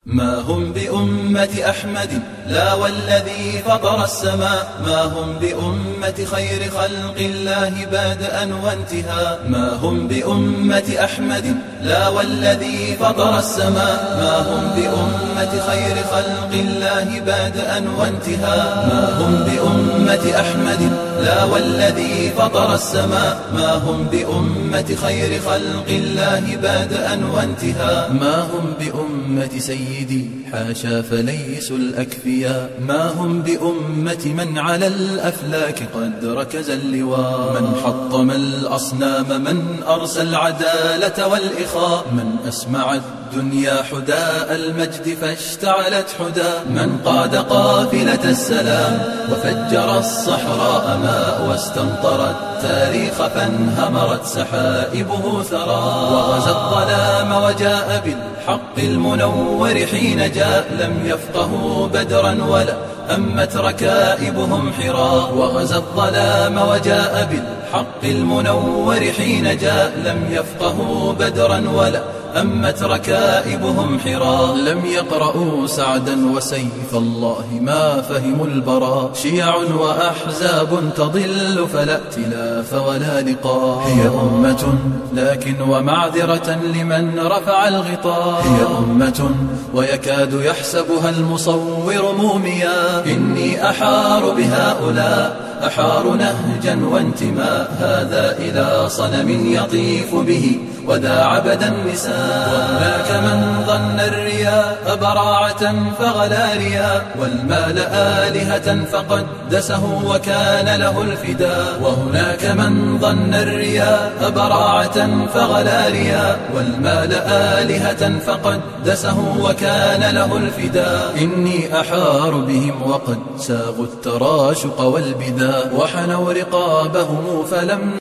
ما هم بأمة أحمد لا والذي فطر السماء، ما هم بأمة خير خلق الله بدءا وانتهاء. ما هم بأمة أحمد لا والذي فطر السماء، ما هم بأمة خير خلق الله بدءا وانتهاء. ما هم بأمة أحمد لا والذي فطر السماء، ما هم بأمة خير خلق الله بدءا وانتهاء. ما هم بأمة سيدي حاشا فليسوا الأكفياء، ما هم بأمة من على الأفلاك قد ركز اللواء. من حطم الأصنام، من أرسى العدالة والإخاء، من أسمع الدنيا حداء المجد فاشتعلت حدا. من قاد قافلة السلام وفجر الصحراء ماء، واستمطر التاريخ فانهمرت سحائبه ثرى. وغزا الظلام وجاء بالحق المنور حين جاء، لم يفقهوا بدرا ولا همت ركائبهم حرا. وغزا الظلام وجاء بالحق المنور حين جاء، لم يفقهوا بدرا ولا همت ركائبهم حرا. لم يقرأوا سعدا وسيف الله ما فهموا البراء. شيع وأحزاب تضل فلا ائتلاف ولا لقاء. هي أمة لكن ومعذرة لمن رفع الغطاء. هي أمة ويكاد يحسبها المصور موميا. إني أحار بهؤلاء، أحار نهجا وانتماء. هذا إلى صنم يطيف به وذا عبد النساء. وهناك من ظن الرياء براعة فغلا رياء، والمال آلهة فقدسه وكان له الفداء. وهناك من ظن الرياء براعة فغلا رياء، والمال آلهة فقدسه وكان له الفداء. إني أحار بهم وقد ساغوا التراشق والبذاء، وحنوا رقابهم فلم